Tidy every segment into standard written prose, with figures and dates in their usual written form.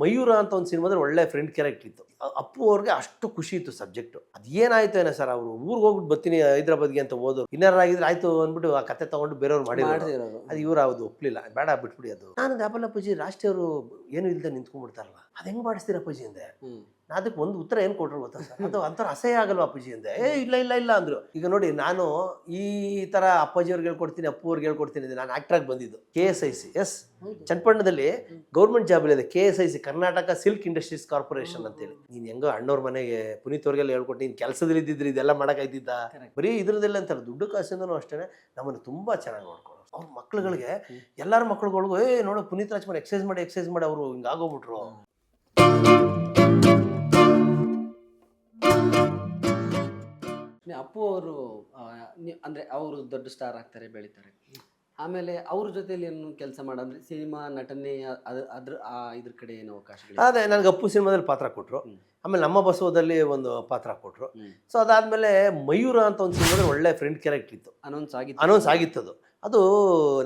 ಮಯೂರ ಅಂತ ಒಂದು ಸಿನಿಮಾದಲ್ಲಿ ಒಳ್ಳೆ ಫ್ರೆಂಡ್ ಕ್ಯಾರೆಕ್ಟರ್ ಇತ್ತು. ಅಪ್ಪು ಅವ್ರಿಗೆ ಅಷ್ಟು ಖುಷಿ ಇತ್ತು ಸಬ್ಜೆಕ್ಟ್. ಅದೇನಾಯ್ತು ಏನೋ ಸರ್, ಅವರು ಊರಿಗೆ ಹೋಗ್ಬಿಟ್ಟು ಬರ್ತೀನಿ ಹೈದರಾಬಾದ್ಗೆ ಅಂತ ಹೋದ್ರು. ಇನ್ನರ್ ಆಗಿದ್ರೆ ಆಯ್ತು ಅಂದ್ಬಿಟ್ಟು ಆ ಕತೆ ತಗೊಂಡು ಬೇರೆಯವ್ರು ಮಾಡಿರೋದು. ಅದು ಇವ್ರು ಅದು ಒಪ್ಲಿಲ್ಲ, ಬೇಡ ಬಿಟ್ಬಿಡಿ ಅದು. ನಾನು ಆಪಲ್ ಅಪ್ಪಾಜಿ ರಾಷ್ಟ್ರೀಯವರು ಏನು ಇಲ್ಲದೆ ನಿಂತ್ಕೊಂಡ್ಬಿಡ್ತಾರಲ್ಲ, ಅದು ಹೆಂಗ್ ಮಾಡಿಸ್ತೀರ ಅಪ್ಪಾಜಿ ಅಂದೆ. ಅದಕ್ಕೆ ಒಂದು ಉತ್ತರ ಏನು ಕೊಟ್ಟರು ಗೊತ್ತಾ ಸರ್, ಅದು ಅಂತರ ಅಸಹ್ಯ ಆಗಲ್ವ ಅಪ್ಪಾಜಿ ಅಂದೆ. ಇಲ್ಲ ಇಲ್ಲ ಇಲ್ಲ ಅಂದ್ರು. ಈಗ ನೋಡಿ, ನಾನು ಈ ತರ ಅಪ್ಪಾಜಿ ಅವ್ರಿಗೆ ಹೇಳ್ಕೊಡ್ತೀನಿ, ಅಪ್ಪು ಅವ್ರಿಗೆ ಹೇಳ್ಕೊಡ್ತೀನಿ. ನಾನು ಆಕ್ಟರ್ ಬಂದಿದ್ದು KSIC, ಎಸ್ ಚನ್ನಪಟ್ಟಣದಲ್ಲಿ ಗೌರ್ಮೆಂಟ್ ಜಾಬ್ ಇದೆ. KSIC, Karnataka silk industries corporation ಅಂತೇಳಿ. ನೀನ್ ಹೆಂಗೋ ಅಣ್ಣವ್ರ ಮನೆಗೆ ಪುನೀತ್ ಅವ್ರಿಗೆಲ್ಲ ಹೇಳ್ಕೊಟ್ಟು ನೀನ್ ಕೆಲಸದಲ್ಲಿ ಇದ್ದಿದ್ರಿ ಇದೆಲ್ಲ ಮಾಡಕ್ಕಾಯ್ತಿದ್ದ? ಬರೀ ಇದ್ರದೆಲ್ಲ ಅಂತಾರೆ, ದುಡ್ಡು ಕಾಸಿಂದನೂ ಅಷ್ಟೇ ನಮ್ಮನ್ನು ತುಂಬಾ ಚೆನ್ನಾಗಿ ನೋಡ್ಕೊಳ್ಳೋರು. ಅವ್ರ ಮಕ್ಳುಗಳಿಗೆ, ಎಲ್ಲಾರ ಮಕ್ಳುಗಳಿಗೂ ನೋಡು ಪುನೀತ್ ರಾಜ್ಕುಮಾರ್ ಎಕ್ಸೈಸ್ ಮಾಡಿ ಅವರು ಹಿಂಗಾಗೋಗ್ಬಿಟ್ರು. ಅಪ್ಪು ಅವರು ಅಂದ್ರೆ ಅವರು ದೊಡ್ಡ ಸ್ಟಾರ್ ಆಗ್ತಾರೆ, ಬೆಳಿತಾರೆ. ಆಮೇಲೆ ಅವ್ರ ಜೊತೆಲಿ ಏನು ಕೆಲಸ ಮಾಡಂದ್ರೆ ಸಿನಿಮಾ ನಟನೆ ಇದ್ರ ಕಡೆ ಏನು ಅವಕಾಶಗಳು? ಅದೇ ನನಗೆ ಅಪ್ಪು ಸಿನಿಮಾದಲ್ಲಿ ಪಾತ್ರ ಕೊಟ್ಟರು. ಆಮೇಲೆ ನಮ್ಮ ಬಸವದಲ್ಲಿ ಒಂದು ಪಾತ್ರ ಕೊಟ್ಟರು. ಸೊ ಅದಾದ್ಮೇಲೆ ಮಯೂರ ಅಂತ ಒಂದು ಸಿನಿಮಾದಲ್ಲಿ ಒಳ್ಳೆ ಫ್ರೆಂಡ್ ಕ್ಯಾರೆಕ್ಟರ್ ಇತ್ತು. ಅನೌನ್ಸ್ ಆಗಿತ್ತು. ಅದು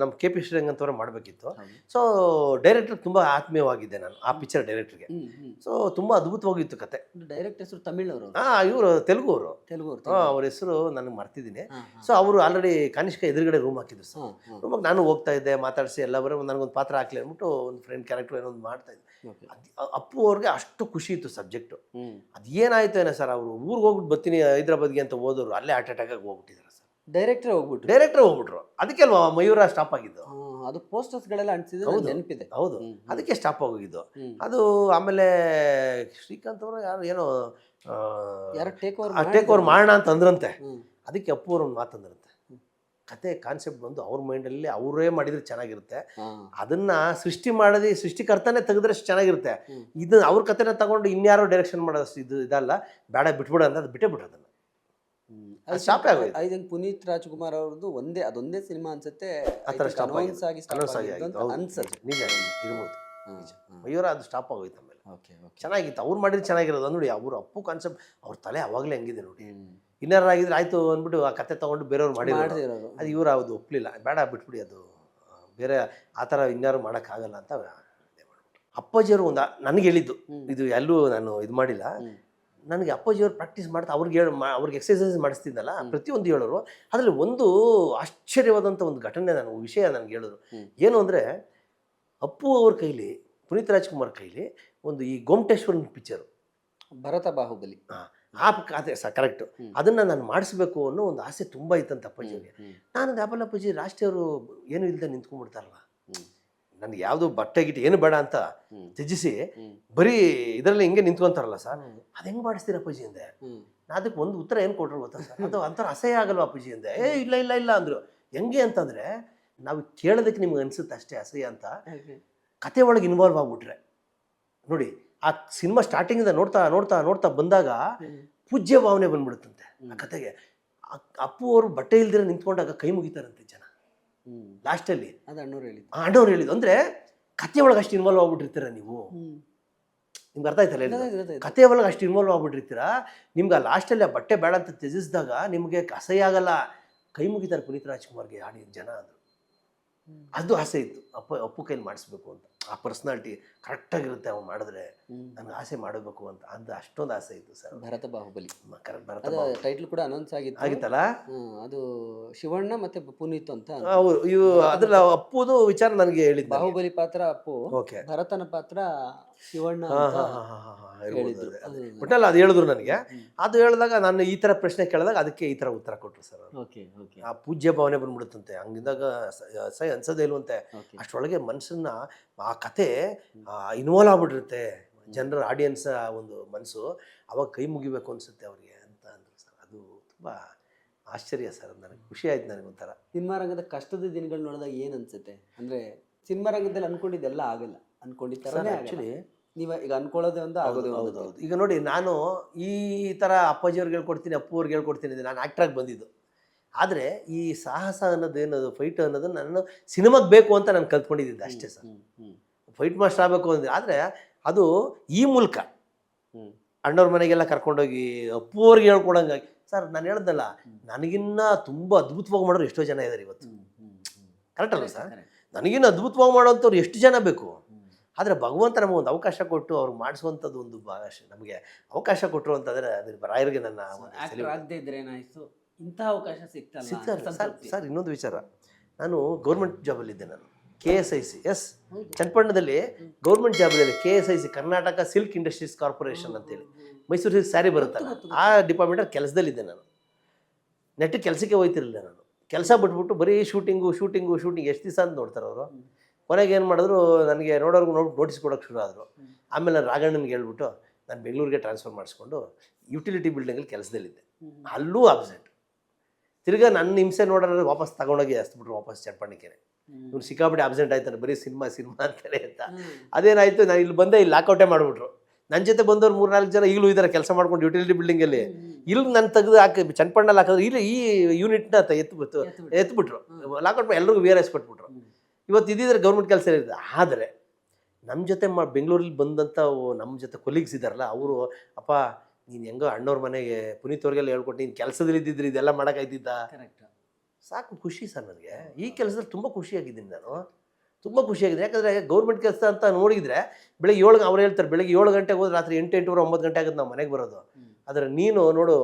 ನಮ್ಮ KP ಶ್ರೀರಂಗಂತವ್ರೆ ಮಾಡಬೇಕಿತ್ತು. ಸೊ ಡೈರೆಕ್ಟರ್ ತುಂಬ ಆತ್ಮೀಯವಾಗಿದ್ದೆ ನಾನು ಆ ಪಿಕ್ಚರ್ ಡೈರೆಕ್ಟರ್ಗೆ. ಸೊ ತುಂಬ ಅದ್ಭುತವಾಗಿತ್ತು ಕತೆ. ಡೈರೆಕ್ಟ್ ಹೆಸರು ತಮಿಳವರು? ಇವರು ತೆಲುಗು ಅವರು. ಅವ್ರ ಹೆಸರು ನನಗೆ ಮರ್ತಿದ್ದೀನಿ. ಸೊ ಅವರು ಆಲ್ರೆಡಿ ಕಾನಿಷ್ಕ ಎದುರುಗಡೆ ರೂಮ್ ಹಾಕಿದ್ರು ಸರ್. ರೂಮಾಗಿ ನಾನು ಹೋಗ್ತಾ ಇದ್ದೆ, ಮಾತಾಡಿಸಿ ಎಲ್ಲ ಬರೋ ನನಗೊಂದು ಪಾತ್ರ ಹಾಕ್ಲಿ ಅಂದ್ಬಿಟ್ಟು ಒಂದು ಫ್ರೆಂಡ್ ಕ್ಯಾರೆಕ್ಟರ್ ಏನೋ ಒಂದು ಮಾಡ್ತಾ ಇದ್ದೆ. ಅಪ್ಪು ಅವ್ರಿಗೆ ಅಷ್ಟು ಖುಷಿ ಇತ್ತು ಸಬ್ಜೆಕ್ಟು. ಅದೇನಾಯ್ತು ಏನೋ ಸರ್, ಅವರು ಊರಿಗೆ ಹೋಗ್ಬಿಟ್ಟು ಬರ್ತೀನಿ ಹೈದರಾಬಾದ್ಗೆ ಅಂತ ಹೋದವರು ಅಲ್ಲೇ ಹಾರ್ಟ್ ಅಟ್ಯಾಕ್ ಆಗಿ ಹೋಗ್ಬಿಟ್ಟಿದ್ದಾರೆ ಸರ್. ಡೈರೆಕ್ಟರ್ ಹೋಗ್ಬಿಟ್ರು. ಅದಕ್ಕೆ ಅಲ್ವಾ ಮಯೂರ ಸ್ಟಾಪ್ ಆಗಿದ್ದು. ಅದು ಪೋಸ್ಟರ್ಸ್ ಗಳೆಲ್ಲ ಅಂಟಿಸಿದ್ರು, ನೆನಪಿದೆ. ಹೌದು, ಅದಕ್ಕೆ ಸ್ಟಾಪ್ ಆಗೋಗಿದ್ದು ಅದು. ಆಮೇಲೆ ಶ್ರೀಕಾಂತ್ ಅವರು ಏನೋ ಟೇಕ್ ಓವರ್ ಮಾಡೋಣ ಅಂತ ಅಂದ್ರಂತೆ. ಅದಕ್ಕೆ ಅಪ್ಪು ಅವ್ರ ಒಂದು ಮಾತಂದ್ರಂತೆ, ಕತೆ ಕಾನ್ಸೆಪ್ಟ್ ಬಂದು ಅವ್ರ ಮೈಂಡಲ್ಲಿ ಅವರೇ ಮಾಡಿದ್ರೆ ಚೆನ್ನಾಗಿರುತ್ತೆ, ಅದನ್ನ ಸೃಷ್ಟಿಕರ್ತನೇ ತೆಗೆದ್ರಷ್ಟು ಚೆನ್ನಾಗಿರುತ್ತೆ. ಇದನ್ನ ಅವ್ರ ಕತೆನ ತಗೊಂಡು ಇನ್ಯಾರೋ ಡೈರೆಕ್ಷನ್ ಮಾಡೋಷ್ಟು ಇದಲ್ಲ, ಬೇಡ ಬಿಟ್ಬಿಡ ಅಂತ ಅದು ಬಿಟ್ಟೇ ಬಿಟ್ಟದನ್ನ. ಪುನೀತ್ ರಾಜ್ಕುಮಾರ್ ಅವ್ರದ್ದು ಅದೊಂದೇ ಸಿನಿಮಾ ಅನ್ಸುತ್ತೆ ಮಯೂರ, ಅದು ಸ್ಟಾಪ್ ಆಗೋಯ್ತು. ಆಮೇಲೆ ಚೆನ್ನಾಗಿತ್ತು, ಅವ್ರು ಮಾಡಿದ್ರೆ ಚೆನ್ನಾಗಿರೋದು. ನೋಡಿ, ಅವ್ರ ಅಪ್ಪು ಕಾನ್ಸೆಪ್ಟ್, ಅವ್ರ ತಲೆ ಅವಾಗಲೇ ಹಂಗಿದೆ ನೋಡಿ. ಇನ್ನರ್ ಆಗಿದ್ರೆ ಆಯ್ತು ಅಂದ್ಬಿಟ್ಟು ಆ ಕತೆ ತಗೊಂಡು ಬೇರೆಯವ್ರು ಮಾಡಿರೋದು. ಅದು ಇವ್ರು ಅದು ಒಪ್ಲಿಲ್ಲ, ಬೇಡ ಬಿಟ್ಬಿಡಿ ಅದು, ಬೇರೆ ಆ ಥರ ಇನ್ಯಾರು ಮಾಡೋಕ್ಕಾಗಲ್ಲ ಅಂತ. ಅಪ್ಪಾಜಿಯವರು ನನಗೆ ಹೇಳಿದ್ದು, ಇದು ಎಲ್ಲೂ ನಾನು ಇದು ಮಾಡಿಲ್ಲ. ನನಗೆ ಅಪ್ಪಾಜಿಯವ್ರು ಪ್ರಾಕ್ಟೀಸ್ ಮಾಡ್ತಾ ಅವ್ರಿಗೆ ಎಕ್ಸಸೈಸ್ ಮಾಡಿಸ್ತಿದ್ದಲ್ಲ, ಪ್ರತಿಯೊಂದು ಹೇಳೋರು. ಅದರಲ್ಲಿ ಒಂದು ಆಶ್ಚರ್ಯವಾದಂಥ ಒಂದು ವಿಷಯ ನನಗೆ ಹೇಳಿದ್ರು. ಏನು ಅಂದರೆ, ಅಪ್ಪು ಅವ್ರ ಕೈಲಿ, ಪುನೀತ್ ರಾಜ್ಕುಮಾರ್ ಕೈಲಿ ಒಂದು ಈ ಗೊಮ್ಮಟೇಶ್ವರನ ಪಿಕ್ಚರು ಭರತ ಬಾಹುಬಲಿ, ಅದೇ ಸರ್ ಕರೆಕ್ಟು, ಅದನ್ನು ನಾನು ಮಾಡಿಸ್ಬೇಕು ಅನ್ನೋ ಒಂದು ಆಸೆ ತುಂಬ ಇತ್ತಂತ ಅಪ್ಪಾಜಿಗೆ. ನಾನು ಆಪಲ್ ಅಪ್ಪಾಜಿ ರಾಷ್ಟ್ರೀಯವರು ಏನು ಇಲ್ಲದೆ ನಿಂತ್ಕೊಂಡ್ಬಿಡ್ತಾರಲ್ಲ, ನನಗೆ ಯಾವುದು ಬಟ್ಟೆ ಗಿಟ್ಟೆ ಏನು ಬೇಡ ಅಂತ ತ್ಯಜಿಸಿ ಬರೀ ಇದರಲ್ಲಿ ಹಿಂಗೆ ನಿಂತ್ಕೊಂತಾರಲ್ಲ ಸರ್, ಅದು ಹೆಂಗೆ ಮಾಡಿಸ್ತೀರ ಅಪ್ಪಾಜಿ ಅಂದೆ. ಅದಕ್ಕೆ ಒಂದು ಉತ್ತರ ಏನು ಕೊಟ್ಟರು ಗೊತ್ತಾ ಸರ್, ಅದು ಅಂತರ ಅಸಹ್ಯ ಆಗಲ್ವ ಅಪ್ಪಾಜಿ ಅಂದೆ. ಇಲ್ಲ ಇಲ್ಲ ಇಲ್ಲ ಅಂದರು. ಹೆಂಗೆ ಅಂತಂದರೆ, ನಾವು ಕೇಳೋದಕ್ಕೆ ನಿಮ್ಗೆ ಅನಿಸುತ್ತೆ ಅಷ್ಟೇ ಅಸಹ್ಯ ಅಂತ, ಕತೆ ಒಳಗೆ ಇನ್ವಾಲ್ವ್ ಆಗ್ಬಿಟ್ರೆ ನೋಡಿ, ಆ ಸಿನಿಮಾ ಸ್ಟಾರ್ಟಿಂಗಿಂದ ನೋಡ್ತಾ ನೋಡ್ತಾ ನೋಡ್ತಾ ಬಂದಾಗ ಪೂಜ್ಯ ಭಾವನೆ ಬಂದ್ಬಿಡುತ್ತಂತೆ ಆ ಕತೆಗೆ. ಅಪ್ಪು ಅವರು ಬಟ್ಟೆ ಇಲ್ದಿರ ನಿಂತ್ಕೊಂಡಾಗ ಕೈ ಮುಗಿತಾರಂತೆ ಜನ ಲಾಸ್ಟಲ್ಲಿ. ಅಣ್ಣವ್ರು ಹೇಳಿದ್ದು ಅಂದರೆ, ಕತೆ ಒಳಗೆ ಅಷ್ಟು ಇನ್ವಾಲ್ವ್ ಆಗ್ಬಿಟ್ಟಿರ್ತೀರ ನೀವು. ನಿಮ್ಗೆ ಅರ್ಥ ಆಯ್ತಲ್ಲ, ಕತೆ ಒಳಗೆ ಅಷ್ಟು ಇನ್ವಾಲ್ವ್ ಆಗ್ಬಿಟ್ಟಿರ್ತೀರ, ನಿಮ್ಗೆ ಆ ಲಾಸ್ಟಲ್ಲಿ ಆ ಬಟ್ಟೆ ಬೇಡ ಅಂತ ತ್ಯಜಿಸಿದಾಗ ನಿಮಗೆ ಅಸಹ್ಯ ಆಗಲ್ಲ, ಕೈ ಮುಗಿತಾರೆ ಪುನೀತ್ ರಾಜ್ಕುಮಾರ್ಗೆ ಆಡಿ ಜನ. ಅದು ಆಸೆ ಇತ್ತು, ಅಪ್ಪು ಕೈಲಿ ಮಾಡಿಸ್ಬೇಕು ಅಂತ. ಆ ಪರ್ಸನಾಲಿಟಿ ಕರೆಕ್ಟಾಗಿರುತ್ತೆ ಅವ್ನು ಮಾಡಿದ್ರೆ, ನನಗೆ ಆಸೆ ಮಾಡಬೇಕು ಅಂತ. ಅದು ಅಷ್ಟೊಂದು ಆಸೆ ಇತ್ತು ಸರ್. ಭರತ ಬಾಹುಬಲಿ ಟೈಟ್ಲ್ ಕೂಡ ಅನೌನ್ಸ್ ಆಗಿತ್ತಲ್ಲ, ಅದು ಶಿವಣ್ಣ ಮತ್ತೆ ಪುನೀತ್ ಅಂತ. ಇವು ಅದ್ರಲ್ಲಿ ಅಪ್ಪುದು ವಿಚಾರ ನನಗೆ ಹೇಳಿದ್ದು. ಬಾಹುಬಲಿ ಪಾತ್ರ ಅಪ್ಪು, ಭರತನ ಪಾತ್ರ ಶಿವಣ್ಣ. ಒಟ್ಟಲ್ಲ ಅದು ಹೇಳಿದ್ರು ನನಗೆ. ಅದು ಹೇಳಿದಾಗ ನಾನು ಈ ಥರ ಪ್ರಶ್ನೆ ಕೇಳಿದಾಗ ಅದಕ್ಕೆ ಈ ಥರ ಉತ್ತರ ಕೊಟ್ಟರು ಸರ್. ಆ ಪೂಜ್ಯ ಭಾವನೆ ಬಂದ್ಬಿಡುತ್ತಂತೆ, ಹಂಗಿದ್ದಾಗ ಸಹ ಅನ್ಸೋದೇ ಇಲ್ವಂತೆ. ಅಷ್ಟರೊಳಗೆ ಮನಸ್ಸನ್ನ ಆ ಕತೆ ಇನ್ವಾಲ್ವ್ ಆಗ್ಬಿಟ್ಟಿರುತ್ತೆ ಜನರ, ಆಡಿಯನ್ಸ್ ಒಂದು ಮನಸ್ಸು, ಅವಾಗ ಕೈ ಮುಗಿಬೇಕು ಅನ್ಸುತ್ತೆ ಅವ್ರಿಗೆ ಅಂತ ಅಂದರು ಸರ್. ಅದು ತುಂಬ ಆಶ್ಚರ್ಯ ಸರ್, ನನಗೆ ಖುಷಿ ಆಯ್ತು. ನನಗೆ ಒಂಥರ ಸಿನಿಮಾ ರಂಗದ ಕಷ್ಟದ ದಿನಗಳು ನೋಡಿದಾಗ ಏನು ಅನ್ಸುತ್ತೆ ಅಂದರೆ, ಸಿನಿಮಾ ರಂಗದಲ್ಲಿ ಅನ್ಕೊಂಡಿದ್ದೆಲ್ಲ ಆಗಲ್ಲ, ಅನ್ಕೊಂಡಿರ್ತಾರೆ ಆ್ಯಕ್ಚುಲಿ. ನೀವು ಈಗ ಅನ್ಕೊಳ್ಳೋದೇ ಒಂದು ಆಗೋದು. ಹೌದು. ಈಗ ನೋಡಿ, ನಾನು ಈ ಥರ ಅಪ್ಪಾಜಿಯವ್ರಿಗೆ ಹೇಳ್ಕೊಡ್ತೀನಿ, ಅಪ್ಪು ಅವ್ರಿಗೆ ಹೇಳ್ಕೊಡ್ತೀನಿ, ನಾನು ಆ್ಯಕ್ಟ್ರಾಗಿ ಬಂದಿದ್ದು. ಆದರೆ ಈ ಸಾಹಸ ಅನ್ನೋದೇನದು, ಫೈಟ್ ಅನ್ನೋದು ನಾನು ಸಿನಿಮಾಗೆ ಬೇಕು ಅಂತ ನಾನು ಕಲ್ತ್ಕೊಂಡಿದ್ದೆ ಅಷ್ಟೇ ಸರ್. ಫೈಟ್ ಮಾಸ್ಟರ್ ಆಗಬೇಕು ಅಂದರೆ, ಆದರೆ ಅದು ಈ ಮೂಲಕ ಅಣ್ಣವ್ರ ಮನೆಗೆಲ್ಲ ಕರ್ಕೊಂಡೋಗಿ ಅಪ್ಪು ಅವ್ರಿಗೆ ಹೇಳ್ಕೊಡಂಗಾಗಿ ಸರ್. ನಾನು ಹೇಳ್ದಲ್ಲ, ನನಗಿನ್ನ ತುಂಬ ಅದ್ಭುತವಾಗಿ ಮಾಡೋರು ಎಷ್ಟೋ ಜನ ಇದ್ದಾರೆ ಇವತ್ತು. ಕರೆಕ್ಟ್ ಅಲ್ಲ ಸರ್? ನನಗಿನ್ನ ಅದ್ಭುತವಾಗಿ ಮಾಡೋಂಥವ್ರು ಎಷ್ಟು ಜನ ಬೇಕು. ಆದರೆ ಭಗವಂತ ನಮಗೆ ಒಂದು ಅವಕಾಶ ಕೊಟ್ಟು ಅವ್ರು ಮಾಡಿಸುವಂಥದ್ದು ಒಂದು ನಮಗೆ ಅವಕಾಶ ಕೊಟ್ಟರು ಅಂತಂದರೆ ಅದು ರಾಯರಿಗೆ ನನ್ನ ಒಂದು ಆಕ್ಟರ್ ಆಗದೆ ಇದ್ರೆ ಏನಾಯ್ತು, ಇಂಥ ಅವಕಾಶ ಸಿಗ್ತಲ್ಲ ಸಿಗ್ತಾರೆ ಅಂತ ಸರ್. ಸಂತೃಪ್ತಿ. ಸರ್ ಇನ್ನೊಂದು ವಿಚಾರ, ನಾನು ಗೌರ್ಮೆಂಟ್ ಜಾಬಲ್ಲಿದ್ದೆ. ನಾನು KSIC, ಎಸ್ ಹೌದು. ಚನ್ನಪಟ್ಟಣದಲ್ಲಿ ಗೌರ್ಮೆಂಟ್ ಜಾಬಲ್ಲಿದೆ. KSIC, Karnataka silk industries corporation ಅಂತೇಳಿ, ಮೈಸೂರು ಸಿಲ್ಕ್ ಸ್ಯಾರಿ ಬರುತ್ತಲ್ಲ, ಆ ಡಿಪಾರ್ಟ್ಮೆಂಟಲ್ಲಿ ಕೆಲಸದಲ್ಲಿದ್ದೆ ನಾನು. ನೆಟ್ಟಿಗೆ ಕೆಲಸಕ್ಕೆ ಹೋಗ್ತಿರಲಿಲ್ಲ ನಾನು. ಕೆಲಸ ಬಿಟ್ಬಿಟ್ಟು ಬರೀ ಶೂಟಿಂಗು ಎಷ್ಟು ದಿವಸ ಅಂತ ನೋಡ್ತಾರೆ ಅವರು. ಕೊನೆಗೆ ಏನು ಮಾಡಿದ್ರು, ನನಗೆ ನೋಡೋರ್ಗು ನೋಟಿಸ್ ಕೊಡೋಕ್ಕೆ ಶುರು ಆದರು. ಆಮೇಲೆ ನಾನು ರಾಘಣ್ಣನಿಗೆ ಹೇಳ್ಬಿಟ್ಟು ನಾನು ಬೆಂಗಳೂರಿಗೆ ಟ್ರಾನ್ಸ್ಫರ್ ಮಾಡಿಸ್ಕೊಂಡು ಯುಟಿಲಿಟಿ ಬಿಲ್ಡಿಂಗಲ್ಲಿ ಕೆಲಸದಲ್ಲಿದ್ದೆ. ಅಲ್ಲೂ ಅಬ್ಸೆಂಟ್. ತಿರ್ಗಾ ನನ್ನ ಹಿಂಸೆ ನೋಡೋರು ವಾಪಸ್ ತಗೊಂಡೋಗಿ ಹಚ್ಬಿಟ್ರು ವಾಪಸ್ ಚನ್ನಪಟ್ಟಣಕ್ಕೆ. ಇವ್ನು ಸಿಕ್ಕಾಬಿಟ್ಟು ಅಬ್ಸೆಂಟ್ ಆಯ್ತಾನೆ, ಬರೀ ಸಿನಿಮಾ ಅಂತಾರೆ ಅಂತ. ಅದೇನಾಯಿತು, ನಾನು ಇಲ್ಲಿ ಬಂದೆ, ಇಲ್ಲಿ ಲಾಕೌಟೇ ಮಾಡಿಬಿಟ್ರು. ನನ್ನ ಜೊತೆ ಬಂದವ್ರು 3-4 ಜನ ಈಗಲೂ ಇದ್ದಾರೆ ಕೆಲಸ ಮಾಡ್ಕೊಂಡು ಯುಟಿಲಿಟಿ ಬಿಲ್ಡಿಂಗಲ್ಲಿ. ಇಲ್ಲಿ ನಾನು ತೆಗೆದು ಚನ್ನಪಟ್ಟಣಲ್ಲಿ ಹಾಕಿದ್ರೆ ಇಲ್ಲಿ ಈ ಯೂನಿಟ್ನ ಎತ್ಬಿಟ್ರು, ಲಾಕೌಟ್ ಮಾಡಿ ಎಲ್ರಿಗೂ VRS ಕೊಟ್ಬಿಟ್ರು. ಇವತ್ತು ಇದ್ದಿದ್ರೆ ಗೌರ್ಮೆಂಟ್ ಕೆಲಸ ಇರುತ್ತೆ. ಆದರೆ ನಮ್ಮ ಜೊತೆ ಬೆಂಗಳೂರಲ್ಲಿ ಬಂದಂಥ ನಮ್ಮ ಜೊತೆ ಕೊಲೀಗ್ಸ್ ಇದ್ದಾರಲ್ಲ, ಅವರು ಅಪ್ಪ ನೀನು ಹೆಂಗೋ ಅಣ್ಣವ್ರ ಮನೆಗೆ ಪುನೀತ್ ಅವ್ರಿಗೆಲ್ಲ ಹೇಳ್ಕೊಟ್ಟು ನೀನು ಕೆಲಸದಲ್ಲಿ ಇದ್ದಿದ್ರೆ ಇದೆಲ್ಲ ಮಾಡೋಕ್ಕಾಯ್ತಿದ್ದ. ಸಾಕು, ಖುಷಿ ಸರ್ ನನಗೆ. ಈ ಕೆಲಸದಲ್ಲಿ ತುಂಬ ಖುಷಿಯಾಗಿದ್ದೀನಿ ನಾನು, ತುಂಬ ಖುಷಿಯಾಗಿದೆ. ಯಾಕಂದರೆ ಗೌರ್ಮೆಂಟ್ ಕೆಲಸ ಅಂತ ನೋಡಿದರೆ ಬೆಳಗ್ಗೆ 7 ಅವ್ರು ಹೇಳ್ತಾರೆ ಬೆಳಗ್ಗೆ 7 ಗಂಟೆಗೆ ಹೋದ್ರೆ ರಾತ್ರಿ 8, 9 ಗಂಟೆ ಆಗುತ್ತೆ ನಾವು ಮನೆಗೆ ಬರೋದು. ಆದರೆ ನೀನು ನೋಡು,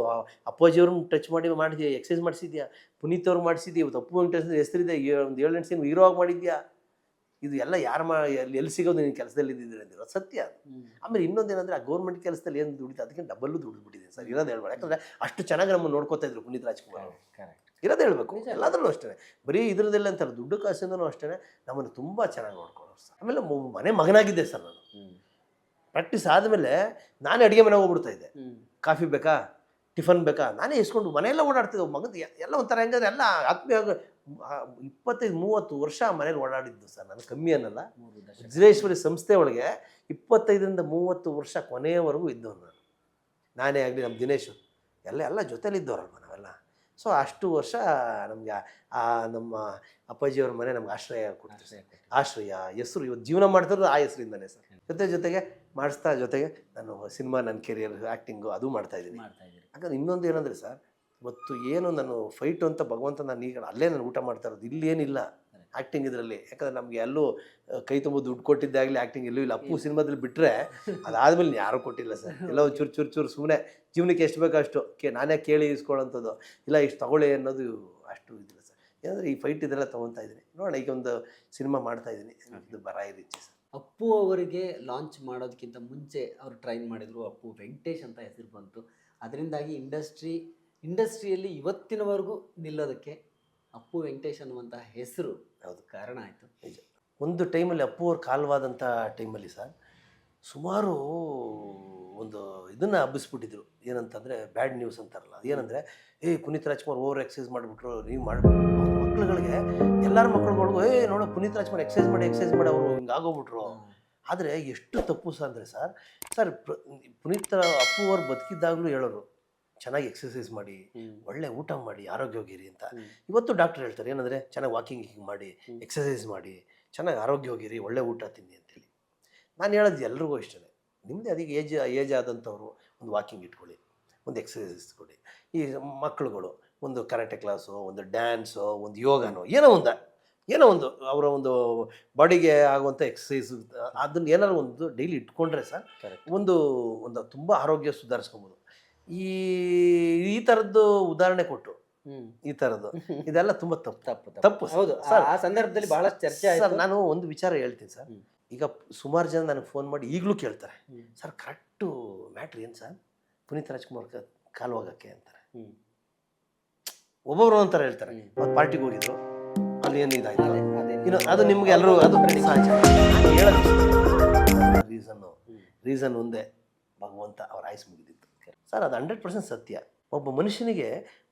ಅಪ್ಪಾಜಿಯವ್ರನ್ನ ಟಚ್ ಮಾಡಿದ್ಯಾ, ಎಕ್ಸಸೈಸ್ ಮಾಡಿಸಿದ್ಯಾ, ಪುನೀತ್ ಅವ್ರು ಮಾಡಿಸಿದ್ಯಾ, ಇವತ್ತು ಅಪ್ಪು ವೆಂಕಟೇಶ್ ಹೆಸರಿದೆ, ಒಂದು 7-8 ಸೀನ್ ಹೀರೋವಾಗಿ ಮಾಡಿದ್ಯಾ. ಇದು ಎಲ್ಲ ಯಾರು ಎಲ್ಲಿ ಸಿಗೋದು ನೀನು ಕೆಲಸದಲ್ಲಿ ಇದ್ದಿದ್ರೆ ಅಂದಿರೋ ಸತ್ಯ. ಆಮೇಲೆ ಇನ್ನೊಂದೇನಂದರೆ, ಆ ಗೌರ್ಮೆಂಟ್ ಕೆಲಸದಲ್ಲಿ ಏನು ದುಡಿತು ಅದಕ್ಕೆ ಡಬಲ್ಲು ದುಡಿದ್ಬಿಟ್ಟಿದೆ ಸರ್. ಇರೋದು ಹೇಳ್ಬೇಡ, ಯಾಕಂದರೆ ಅಷ್ಟು ಚೆನ್ನಾಗಿ ನಮ್ಮನ್ನು ನೋಡ್ಕೋತಾ ಇದ್ರು ಪುನೀತ್ ರಾಜ್ಕುಮಾರ್ ಅವರು. ಇರೋದು ಹೇಳ್ಬೇಕು, ಎಲ್ಲದರಲ್ಲೂ ಅಷ್ಟೇ. ಬರೀ ಇದ್ರದ್ದೆಲ್ಲ ಅಂತಾರೆ, ದುಡ್ಡು ಕಾಸಿಂದನೂ ಅಷ್ಟೇ ನಮ್ಮನ್ನು ತುಂಬ ಚೆನ್ನಾಗಿ ನೋಡ್ಕೊಳ್ಳೋರು ಸರ್. ಆಮೇಲೆ ಮನೆ ಮಗನಾಗಿದ್ದೆ ಸರ್ ನಾನು. ಪ್ರಾಕ್ಟೀಸ್ ಆದಮೇಲೆ ನಾನೇ ಅಡುಗೆ ಮನೆಗೆ ಹೋಗ್ಬಿಡ್ತಾ ಇದ್ದೆ. ಕಾಫಿ ಬೇಕಾ, ಟಿಫನ್ ಬೇಕಾ, ನಾನೇ ಇಸ್ಕೊಂಡು ಮನೆಯೆಲ್ಲ ಓಡಾಡ್ತಿದ್ದೆ. ಮಗದ ಎಲ್ಲ ಒಂಥರ ಹೆಂಗಂದ್ರೆ ಎಲ್ಲ ಆತ್ಮೀಯ 25-30 ವರ್ಷ ಮನೇಲಿ ಓಡಾಡಿದ್ದು ಸರ್ ನಾನು, ಕಮ್ಮಿ ಅನ್ನಲ್ಲ. ವಜ್ರೇಶ್ವರಿ ಸಂಸ್ಥೆ ಒಳಗೆ 25-30 ವರ್ಷ ಕೊನೆಯವರೆಗೂ ಇದ್ದವನು ನಾನು. ನಾನೇ ಆಗಲಿ, ನಮ್ಮ ದಿನೇಶು ಎಲ್ಲ ಜೊತೆಲಿದ್ದವರಲ್ವ ನಾವೆಲ್ಲ. ಸೊ ಅಷ್ಟು ವರ್ಷ ನಮಗೆ ನಮ್ಮ ಅಪ್ಪಾಜಿಯವ್ರ ಮನೆ ನಮ್ಗೆ ಆಶ್ರಯ ಕೊಡ್ತಾರೆ. ಆಶ್ರಯ ಹೆಸರು ಇವತ್ತು ಜೀವನ ಮಾಡ್ತಿರೋದು ಆ ಹೆಸರಿಂದನೇ ಸರ್. ಜೊತೆಗೆ ಮಾಡಿಸ್ತಾ ಜೊತೆಗೆ ನಾನು ಸಿನಿಮಾ, ನನ್ನ ಕೆರಿಯರ್, ಆ್ಯಕ್ಟಿಂಗು ಅದು ಮಾಡ್ತಾಯಿದ್ದೀನಿ. ಯಾಕಂದ್ರೆ ಇನ್ನೊಂದು ಏನಂದರೆ ಸರ್, ಇವತ್ತು ಏನು ನಾನು ಫೈಟು ಅಂತ ಭಗವಂತ ನಾನು ಈಗ ಅಲ್ಲೇ ನಾನು ಊಟ ಮಾಡ್ತಾ ಇರೋದು, ಇಲ್ಲಿ ಏನಿಲ್ಲ ಆ್ಯಕ್ಟಿಂಗ್ ಇದರಲ್ಲಿ. ಯಾಕಂದರೆ ನಮಗೆ ಎಲ್ಲೂ ಕೈ ತುಂಬ ದುಡ್ಡು ಕೊಟ್ಟಿದ್ದಾಗಲಿ ಆ್ಯಕ್ಟಿಂಗ್ ಎಲ್ಲೂ ಇಲ್ಲ. ಅಪ್ಪು ಸಿನಿಮಾದಲ್ಲಿ ಬಿಟ್ಟರೆ ಅದಾದಮೇಲೆ ಯಾರೂ ಕೊಟ್ಟಿಲ್ಲ ಸರ್. ಎಲ್ಲ ಚೂರು ಸುಮ್ಮನೆ ಜೀವನಕ್ಕೆ ಎಷ್ಟು ಬೇಕೋ ಅಷ್ಟು ನಾನೇ ಕೇಳಿ ಇಸ್ಕೊಳ್ಳೋಂಥದ್ದು ಇಲ್ಲ, ಇಷ್ಟು ತಗೊಳ್ಳಿ ಅನ್ನೋದು ಅಷ್ಟು ಇದಿಲ್ಲ ಸರ್. ಏನಂದರೆ ಈ ಫೈಟ್ ಇದೆಲ್ಲ ತೊಗೊತಾ ಇದ್ದೀನಿ. ನೋಡೋಣ, ಈಗ ಒಂದು ಸಿನಿಮಾ ಮಾಡ್ತಾಯಿದ್ದೀನಿ, ಇದು ಬರ ಇರುತ್ತೆ ಸರ್. ಅಪ್ಪು ಅವರಿಗೆ ಲಾಂಚ್ ಮಾಡೋದಕ್ಕಿಂತ ಮುಂಚೆ ಅವರು ಟ್ರೈನ್ ಮಾಡಿದರು, ಅಪ್ಪು ವೆಂಕಟೇಶ್ ಅಂತ ಹೆಸರು ಬಂತು. ಅದರಿಂದಾಗಿ ಇಂಡಸ್ಟ್ರಿಯಲ್ಲಿ ಇವತ್ತಿನವರೆಗೂ ನಿಲ್ಲೋದಕ್ಕೆ ಅಪ್ಪು ವೆಂಕಟೇಶ್ ಅನ್ನುವಂಥ ಹೆಸರು ಯಾವುದು ಕಾರಣ ಆಯಿತು. ನಿಜ. ಒಂದು ಟೈಮಲ್ಲಿ ಅಪ್ಪು ಅವ್ರು ಕಾಲವಾದಂಥ ಟೈಮಲ್ಲಿ ಸರ್, ಸುಮಾರು ಒಂದು ಇದನ್ನು ಹಬ್ಬಿಸ್ಬಿಟ್ಟಿದ್ರು. ಏನಂತಂದರೆ ಬ್ಯಾಡ್ ನ್ಯೂಸ್ ಅಂತಾರಲ್ಲ, ಅದೇನಂದರೆ ಪುನೀತ್ ರಾಜ್ಕುಮಾರ್ ಓವರ್ ಎಕ್ಸಸೈಸ್ ಮಾಡಿಬಿಟ್ರು, ನೀವು ಮಾಡಿಬಿಟ್ರು. ಮಕ್ಳುಗಳಿಗೆ, ಎಲ್ಲರ ಮಕ್ಳುಗಳಿಗೂ ನೋಡೋ ಪುನೀತ್ ರಾಜ್ಕುಮಾರ್ ಎಕ್ಸಸೈಸ್ ಮಾಡಿ ಅವರು ಹಿಂಗಾಗೋಗ್ಬಿಟ್ರು. ಆದರೆ ಎಷ್ಟು ತಪ್ಪು ಸರ್ ಅಂದರೆ ಸರ್ ಪುನೀತ್ ಅಪ್ಪು ಅವ್ರು ಬದುಕಿದ್ದಾಗಲೂ ಹೇಳೋರು, ಚೆನ್ನಾಗಿ ಎಕ್ಸಸೈಸ್ ಮಾಡಿ, ಒಳ್ಳೆ ಊಟ ಮಾಡಿ, ಆರೋಗ್ಯವಾಗಿರಿ ಅಂತ. ಇವತ್ತು ಡಾಕ್ಟರ್ ಹೇಳ್ತಾರೆ ಏನಂದರೆ, ಚೆನ್ನಾಗಿ ವಾಕಿಂಗ್ ಮಾಡಿ, ಎಕ್ಸಸೈಸ್ ಮಾಡಿ, ಚೆನ್ನಾಗಿ ಆರೋಗ್ಯವಾಗಿರಿ, ಒಳ್ಳೆ ಊಟ ತಿನ್ನಿ ಅಂತೇಳಿ. ನಾನು ಹೇಳೋದು ಎಲ್ರಿಗೂ ಇಷ್ಟೇ, ನಿಮ್ಮದೇ ಅದಕ್ಕೆ ಏಜ್ ಆದಂಥವ್ರು ಒಂದು ವಾಕಿಂಗ್ ಇಟ್ಕೊಳ್ಳಿ, ಒಂದು ಎಕ್ಸಸೈಸ್ ಕೊಡಿ. ಈ ಮಕ್ಕಳುಗಳು ಒಂದು ಕರಾಟೆ ಕ್ಲಾಸು, ಒಂದು ಡ್ಯಾನ್ಸು, ಒಂದು ಯೋಗನೋ ಏನೋ ಒಂದು ಅವರ ಒಂದು ಬಾಡಿಗೆ ಆಗುವಂಥ ಎಕ್ಸಸೈಸು, ಅದನ್ನು ಏನಾದ್ರು ಒಂದು ಡೈಲಿ ಇಟ್ಕೊಂಡ್ರೆ ಸರ್ ಒಂದು ತುಂಬ ಆರೋಗ್ಯ ಸುಧಾರಿಸ್ಕೊಬೋದು. ಈ ಥರದ್ದು ಉದಾಹರಣೆ ಕೊಟ್ಟು ಈ ಥರದ್ದು ಇದೆಲ್ಲ ತುಂಬ ತಪ್ಪು. ಹೌದು, ಆ ಸಂದರ್ಭದಲ್ಲಿ ಬಹಳಷ್ಟು ಚರ್ಚೆ ಆಯ್ತು. ನಾನು ಒಂದು ವಿಚಾರ ಹೇಳ್ತೀನಿ ಸರ್. ಈಗ ಸುಮಾರು ಜನ ನನಗೆ ಫೋನ್ ಮಾಡಿ ಈಗಲೂ ಕೇಳ್ತಾರೆ, ಸರ್ ಕರೆಕ್ಟು ಮ್ಯಾಟ್ರ್ ಏನು ಸರ್ ಪುನೀತ್ ರಾಜ್ಕುಮಾರ್ ಕಾಲವಾಗಕ್ಕೆ ಅಂತಾರೆ. ಒಬ್ಬೊಬ್ರು ಅಂತಾರೆ ಹೇಳ್ತಾರೆ, ಅವ್ರು ಪಾರ್ಟಿಗೆ ಹೋಗಿದ್ರು, ಅಲ್ಲಿ ಏನು ಇದಾಯ್ತು, ಇನ್ನು ಅದು ನಿಮ್ಗೆ ಎಲ್ಲರೂ ಅದು ಸಹಜ. ಹೇಳೋದು ರೀಸನ್ ಒಂದೇ, ಭಗವಂತ ಅವ್ರ ಆಯ್ಸ್ ಮುಗಿದಿತ್ತು ಸರ್. ಅದು 100% ಸತ್ಯ. ಒಬ್ಬ ಮನುಷ್ಯನಿಗೆ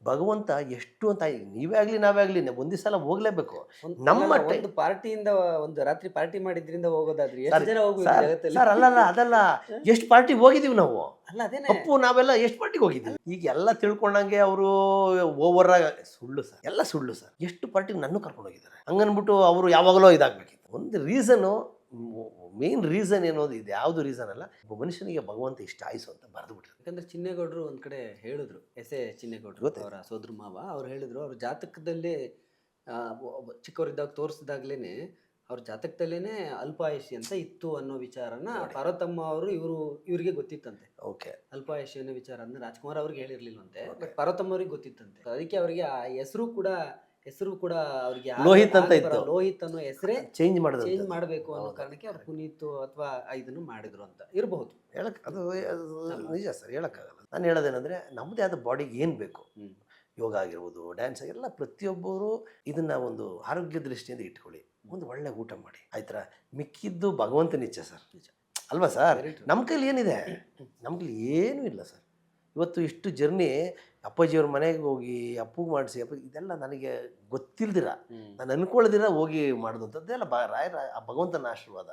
ಭಗವಂತ ಎಷ್ಟು ಅಂತ, ನೀವೇ ಆಗಲಿ ನಾವೇ ಆಗಲಿ ಒಂದು ದಿವಸ ಎಲ್ಲ ಹೋಗ್ಲೇಬೇಕು. ನಮ್ಮ ಒಂದು ಪಾರ್ಟಿಯಿಂದ ಒಂದು ರಾತ್ರಿ ಪಾರ್ಟಿ ಮಾಡಿದ್ರಿಂದ ಹೋಗೋದಾದ್ರೆ ಸರ್ ಅದಲ್ಲ ಎಷ್ಟು ಪಾರ್ಟಿಗೆ ಹೋಗಿದ್ದೀವಿ ನಾವು. ಅಪ್ಪು ನಾವೆಲ್ಲ ಎಷ್ಟು ಪಾರ್ಟಿಗೆ ಹೋಗಿದ್ದೀವಿ. ಈಗ ಎಲ್ಲ ತಿಳ್ಕೊಂಡಂಗೆ ಅವರು ಓವರ್ ಸುಳ್ಳು ಸರ್, ಎಲ್ಲ ಸುಳ್ಳು ಸರ್. ಎಷ್ಟು ಪಾರ್ಟಿಗೆ ನನ್ನ ಕರ್ಕೊಂಡು ಹೋಗಿದ್ದಾರೆ ಹಂಗನ್ಬಿಟ್ಟು ಅವರು ಯಾವಾಗಲೂ ಇದಾಗಬೇಕಿತ್ತು. ಒಂದು ರೀಸನು, ಮೇನ್ ರೀಸನ್ ಏನೋದು ಇದು ಯಾವುದು ರೀಸನ್ ಅಲ್ಲ, ಒಬ್ಬ ಮನುಷ್ಯನಿಗೆ ಭಗವಂತ ಇಷ್ಟ ಆಯಿಸು ಅಂತ ಬರೆದು ಬಿಟ್ರು. ಯಾಕಂದ್ರೆ ಚಿನ್ನೇಗೌಡರು ಒಂದು ಕಡೆ ಹೇಳಿದ್ರು, ಚಿನ್ನೇಗೌಡರು ಅವರ ಸೋದರ ಮಾವ ಅವ್ರು ಹೇಳಿದ್ರು, ಅವ್ರ ಜಾತಕದಲ್ಲೇ ಚಿಕ್ಕವರಿದ್ದಾಗ ತೋರಿಸಿದಾಗ್ಲೇ ಅವ್ರ ಜಾತಕದಲ್ಲೇನೆ ಅಲ್ಪಾಯುಷಿ ಅಂತ ಇತ್ತು ಅನ್ನೋ ವಿಚಾರನ ಪಾರ್ವತಮ್ಮ ಅವರು ಇವ್ರಿಗೆ ಗೊತ್ತಿತ್ತಂತೆ. ಓಕೆ. ಅಲ್ಪಾಯುಷಿ ಅನ್ನೋ ವಿಚಾರ ಅಂದ್ರೆ ರಾಜ್ಕುಮಾರ್ ಅವ್ರಿಗೆ ಹೇಳಿರ್ಲಿಲ್ವಂತೆ, ಬಟ್ ಪಾರ್ವತಮ್ಮ ಅವ್ರಿಗೆ ಗೊತ್ತಿತ್ತಂತೆ. ಅದಕ್ಕೆ ಅವರಿಗೆ ಆ ಹೆಸರು ಕೂಡ ಅವ್ರಿಗೆ ಲೋಹಿತ್ ಅಂತ ಇತ್ತು. ಲೋಹಿತ್ ಅನ್ನೋ ಹೆಸರೇ ಚೇಂಜ್ ಮಾಡಬೇಕು ಅನ್ನೋ ಕಾರಣಕ್ಕೆ ಅವ್ರು ಪುನೀತ್ ಅಥವಾ ಇದನ್ನು ಮಾಡಿದ್ರು ಅಂತ ಇರಬಹುದು. ಅದು ನಿಜ ಸರ್, ಹೇಳಕ್ಕಾಗಲ್ಲ. ನಾನು ಹೇಳೋದೇನೆಂದ್ರೆ ನಮ್ಮದೇ ಆದ ಬಾಡಿಗೆ ಏನು ಬೇಕು, ಯೋಗ ಆಗಿರ್ಬೋದು, ಡ್ಯಾನ್ಸ್ ಎಲ್ಲ ಪ್ರತಿಯೊಬ್ಬರು ಇದನ್ನ ಒಂದು ಆರೋಗ್ಯ ದೃಷ್ಟಿಯಿಂದ ಇಟ್ಕೊಳ್ಳಿ. ಒಂದು ಒಳ್ಳೆ ಊಟ ಮಾಡಿ ಆಯ್ತಾ, ಮಿಕ್ಕಿದ್ದು ಭಗವಂತನ ಇಚ್ಛೆ ಸರ್, ಅಲ್ವಾ ಸರ್? ನಮ್ಮ ಕೈಲಿ ಏನಿದೆ? ನಮ್ಮ ಕೈಲಿ ಏನೂ ಇಲ್ಲ ಸರ್. ಇವತ್ತು ಇಷ್ಟು ಜರ್ನಿ ಅಪ್ಪಾಜಿಯವ್ರ ಮನೆಗೆ ಹೋಗಿ ಅಪ್ಪಗೆ ಮಾಡಿಸಿ ಇದೆಲ್ಲ ನನಗೆ ಗೊತ್ತಿಲ್ದಿರ, ನಾನು ಅನ್ಕೊಳ್ಳದಿರ ಹೋಗಿ ಮಾಡೋದಂಥದ್ದೆಲ್ಲ ರಾಯರ ಆ ಭಗವಂತನ ಆಶೀರ್ವಾದ.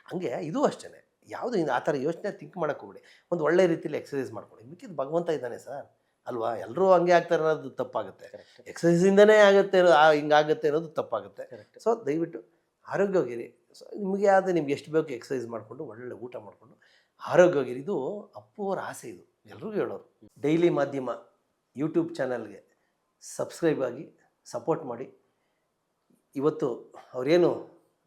ಹಂಗೆ ಇದು ಅಷ್ಟೇ, ಯಾವುದು ಆ ಥರ ಯೋಚನೆ ಥಿಂಕ್ ಮಾಡೋಕೆ ಹೋಗ್ಬಿಡಿ. ಒಂದು ಒಳ್ಳೆ ರೀತಿಯಲ್ಲಿ ಎಕ್ಸಸೈಸ್ ಮಾಡ್ಕೊಳ್ಳಿ, ಮಿಕ್ಕಿದ್ದು ಭಗವಂತ ಇದ್ದಾನೆ ಸರ್, ಅಲ್ವಾ? ಎಲ್ಲರೂ ಹಂಗೆ ಆಗ್ತಾರೆ ಅನ್ನೋದು ತಪ್ಪಾಗುತ್ತೆ. ಎಕ್ಸಸೈಸಿಂದನೇ ಆಗುತ್ತೆ ಹಿಂಗಾಗುತ್ತೆ ಅನ್ನೋದು ತಪ್ಪಾಗುತ್ತೆ. ಸೊ ದಯವಿಟ್ಟು ಆರೋಗ್ಯವಾಗಿರಿ. ಸೊ ನಿಮ್ಗೆ ಎಷ್ಟು ಬೇಕು ಎಕ್ಸಸೈಸ್ ಮಾಡಿಕೊಂಡು ಒಳ್ಳೆ ಊಟ ಮಾಡಿಕೊಂಡು ಆರೋಗ್ಯವಾಗಿರಿ. ಇದು ಅಪ್ಪು ಅವರ ಆಸೆ, ಇದು ಎಲ್ರಿಗೂ ಹೇಳೋರು. ಡೈಲಿ ಮಾಧ್ಯಮ ಯೂಟ್ಯೂಬ್ ಚಾನಲ್ಗೆ ಸಬ್ಸ್ಕ್ರೈಬ್ ಆಗಿ ಸಪೋರ್ಟ್ ಮಾಡಿ. ಇವತ್ತು ಅವರೇನು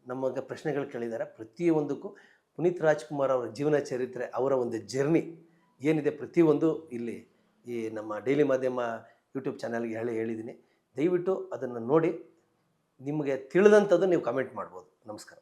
ನಮಗೆ ಪ್ರಶ್ನೆಗಳು ಕೇಳಿದ್ದಾರೆ, ಪ್ರತಿಯೊಂದಕ್ಕೂ ಪುನೀತ್ ರಾಜ್ಕುಮಾರ್ ಅವರ ಜೀವನ ಚರಿತ್ರೆ, ಅವರ ಒಂದು ಜರ್ನಿ ಏನಿದೆ ಪ್ರತಿಯೊಂದು ಇಲ್ಲಿ ಈ ನಮ್ಮ ಡೈಲಿ ಮಾಧ್ಯಮ ಯೂಟ್ಯೂಬ್ ಚಾನಲ್ಗೆ ಹೇಳಿದ್ದೀನಿ. ದಯವಿಟ್ಟು ಅದನ್ನು ನೋಡಿ ನಿಮಗೆ ತಿಳಿದಂಥದ್ದು ನೀವು ಕಮೆಂಟ್ ಮಾಡ್ಬೋದು. ನಮಸ್ಕಾರ.